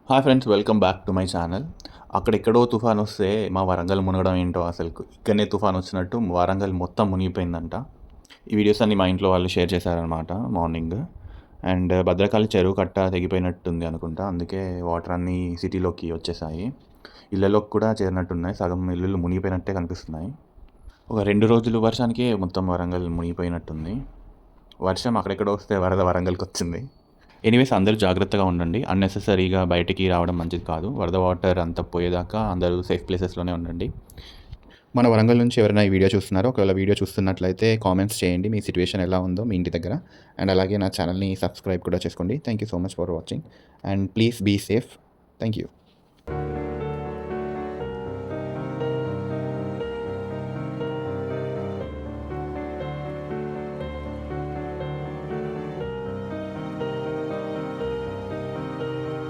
Hi friends, welcome back to my channel. అక్కడెక్కడో తుఫాన్ వస్తే మా వరంగల్ మునగడం ఏంటో అసలుకు. ఇక్కడనే తుఫాన్ వచ్చినట్టు వరంగల్ మొత్తం మునిగిపోయిందంట. ఈ వీడియోస్ అన్నీ మా ఇంట్లో వాళ్ళు షేర్ చేశారనమాట మార్నింగ్. అండ్ భద్రకాళి చెరువు కట్ట తెగిపోయినట్టుంది అనుకుంటా. అందుకే వాటర్ అన్నీ సిటీలోకి వచ్చేసాయి. ఇళ్ళలోకి కూడా చేరినట్టున్నాయి. సగం ఇల్లులు మునిగిపోయినట్టే కనిపిస్తున్నాయి. ఒక 2 రోజులు వర్షానికే మొత్తం వరంగల్ మునిగిపోయినట్టుంది. వర్షం అక్కడెక్కడో వస్తే వరద వరంగల్‌కొచ్చింది. ఎనీవేస్ అందరూ జాగ్రత్తగా ఉండండి. అన్నెసెసరీగా బయటికి రావడం మంచిది కాదు. వరద వాటర్ అంతా పోయేదాకా అందరూ సేఫ్ ప్లేసెస్‌లోనే ఉండండి. మన వరంగల్ నుంచి ఎవరైనా ఈ వీడియో చూస్తున్నారో, ఒకవేళ వీడియో చూస్తున్నట్లయితే కామెంట్స్ చేయండి. మీ సిట్యుయేషన్ ఎలా ఉందో మీ ఇంటి దగ్గర. అండ్ అలాగే నా ఛానల్‌ని సబ్స్క్రైబ్ కూడా చేసుకోండి. Thank you so much for watching. And please be safe. Thank you.